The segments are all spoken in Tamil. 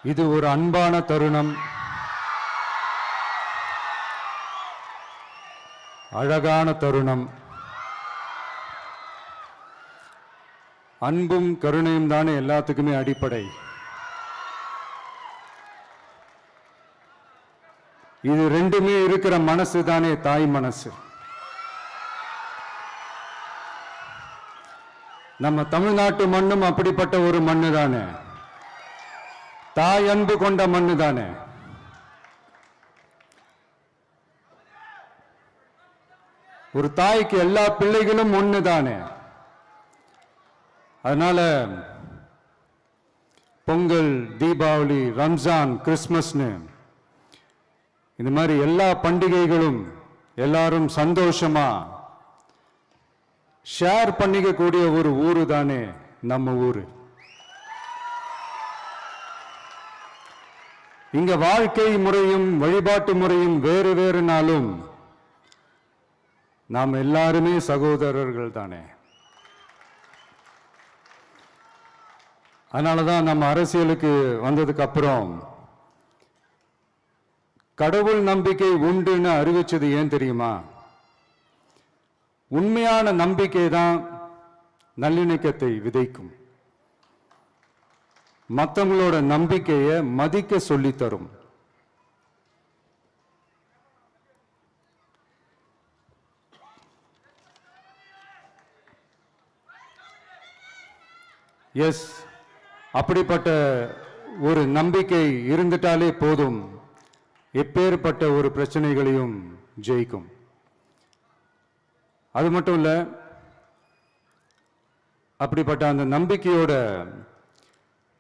இது ஒரு அன்பான தருணம், அழகான தருணம். அன்பும் கருணையும் தானே எல்லாத்துக்குமே அடிப்படை. இது ரெண்டுமே இருக்கிற மனசு தானே தாய் மனசு. நம்ம தமிழ்நாட்டு மண்ணும் அப்படிப்பட்ட ஒரு மண்ணு தானே, தாய் அன்பு கொண்ட மண்ணு தானே. ஒரு தாய்க்கு எல்லா பிள்ளைகளும் ஒண்ணு தானே. அதனால பொங்கல், தீபாவளி, ரம்ஜான், கிறிஸ்மஸ்னு இந்த மாதிரி எல்லா பண்டிகைகளும் எல்லாரும் சந்தோஷமா ஷேர் பண்ணிக்கக்கூடிய ஒரு ஊரு தானே நம்ம ஊரு. இங்க வாழ்க்கை முறையும் வழிபாட்டு முறையும் வேறு வேறுனாலும் நாம் எல்லாருமே சகோதரர்கள் தானே. அதனாலதான் நம்ம அரசியலுக்கு வந்ததுக்கு அப்புறம் கடவுள் நம்பிக்கை உண்டுன்னு அறிவிச்சது ஏன் தெரியுமா? உண்மையான நம்பிக்கை தான் நல்லிணக்கத்தை விதைக்கும், மற்றவங்களோட நம்பிக்கையை மதிக்க சொல்லி தரும். எஸ், அப்படிப்பட்ட ஒரு நம்பிக்கை இருந்துட்டாலே போதும், எப்பேற்பட்ட ஒரு பிரச்சனைகளையும் ஜெயிக்கும். அது மட்டும் இல்ல, அப்படிப்பட்ட அந்த நம்பிக்கையோட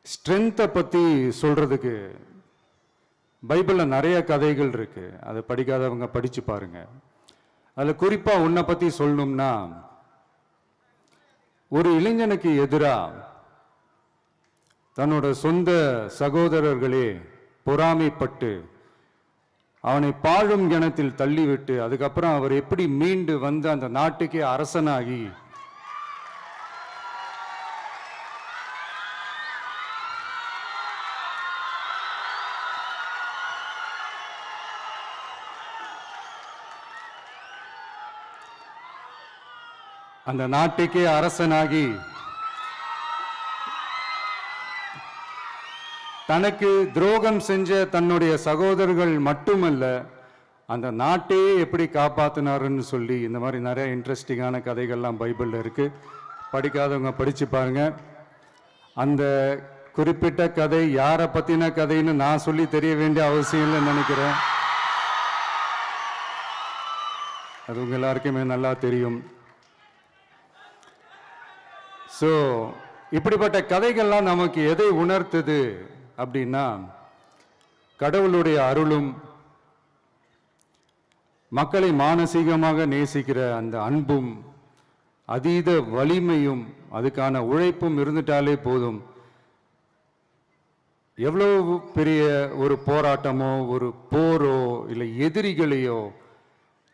ஸ்ட்ரென்த்தை பத்தி சொல்றதுக்கு பைபிள்ல நிறைய கதைகள் இருக்கு. அதை படிக்காதவங்க படிச்சு பாருங்க. அதுல குறிப்பா உன்னை பத்தி சொல்லணும்னா, ஒரு இளைஞனுக்கு எதிரா தன்னோட சொந்த சகோதரர்களே பொறாமைப்பட்டு அவனை பாழும் கிணத்தில் தள்ளிவிட்டு அதுக்கப்புறம் அவர் எப்படி மீண்டு வந்து அந்த நாட்டுக்கே அரசனாகி அந்த நாட்டுக்கே அரசனாகி தனக்கு துரோகம் செஞ்ச தன்னுடைய சகோதரர்கள் மட்டுமல்ல, அந்த நாட்டையே எப்படி காப்பாத்தினாருன்னு சொல்லி இந்த மாதிரி நிறைய இன்ட்ரெஸ்டிங்கான கதைகள்லாம் பைபிளில் இருக்கு. படிக்காதவங்க படிச்சு பாருங்க. அந்த குறிப்பிட்ட கதை யாரை பத்தின கதைன்னு நான் சொல்லி தெரிய வேண்டிய அவசியம் இல்லைன்னு நினைக்கிறேன். அது உங்க எல்லாருக்குமே நல்லா தெரியும். ஸோ இப்படிப்பட்ட கதைகள்லாம் நமக்கு எதை உணர்த்துது அப்படின்னா, கடவுளுடைய அருளும் மக்களை மானசீகமாக நேசிக்கிற அந்த அன்பும் அதீத வலிமையும் அதுக்கான உழைப்பும் இருந்துட்டாலே போதும், எவ்வளவு பெரிய ஒரு போராட்டமோ ஒரு போரோ இல்லை எதிரிகளையோ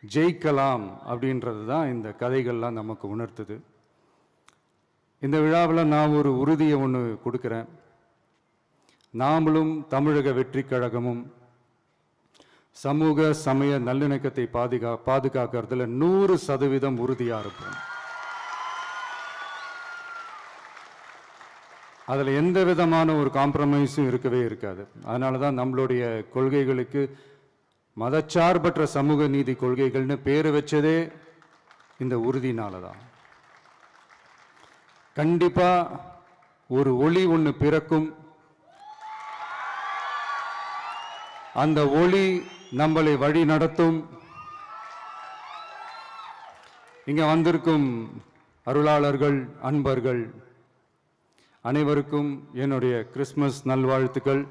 ஜெயிக்கலாம் அப்படின்றது தான் இந்த கதைகள்லாம் நமக்கு உணர்த்துது. இந்த விழாவில் நான் ஒரு உறுதியை ஒன்று கொடுக்குறேன். நாமளும் தமிழக வெற்றி கழகமும் சமூக சமய நல்லிணக்கத்தை பாதுகாக்கிறதுல 100% உறுதியாக இருப்போம். அதில் எந்த விதமான ஒரு காம்ப்ரமைஸும் இருக்கவே இருக்காது. அதனால தான் நம்மளுடைய கொள்கைகளுக்கு மதச்சார்பற்ற சமூக நீதி கொள்கைகள்னு பேர் வச்சதே இந்த உறுதினால தான். கண்டிப்பா ஒரு ஒளி ஒன்று பிறக்கும். அந்த ஒளி நம்மளை வழி நடத்தும். இங்க வந்திருக்கும் அருளாளர்கள், அன்பர்கள் அனைவருக்கும் என்னுடைய கிறிஸ்துமஸ் நல்வாழ்த்துக்கள்.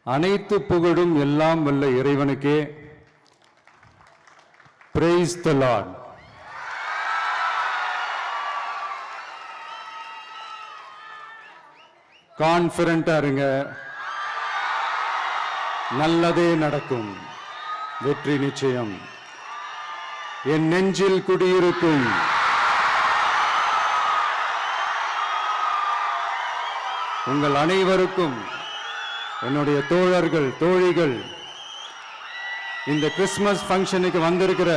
அனைத்து புகழும் எல்லாம் வல்ல இறைவனுக்கே. Praise the Lord. கான்ஃபிடென்ட்டா இருங்க, நல்லதே நடக்கும், வெற்றி நிச்சயம். என் நெஞ்சில் குடியிருக்கும் உங்கள் அனைவருக்கும், என்னுடைய தோழர்கள் தோழிகள், இந்த கிறிஸ்துமஸ் ஃபங்க்ஷனுக்கு வந்திருக்கிற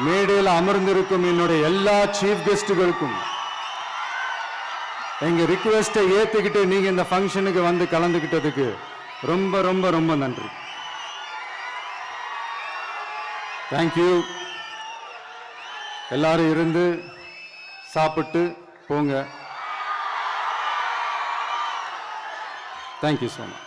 மேடையில் அமர்ந்திருக்கும் என்னுடைய எல்லா சீஃப் கெஸ்டுகளுக்கும் எங்க ரிக்வெஸ்டை ஏத்துக்கிட்டு நீங்க இந்த ஃபங்க்ஷனுக்கு வந்து கலந்துக்கிட்டதுக்கு ரொம்ப ரொம்ப ரொம்ப நன்றி. தேங்க்யூ. எல்லாரும் இருந்து சாப்பிட்டு போங்க. Thank you so much.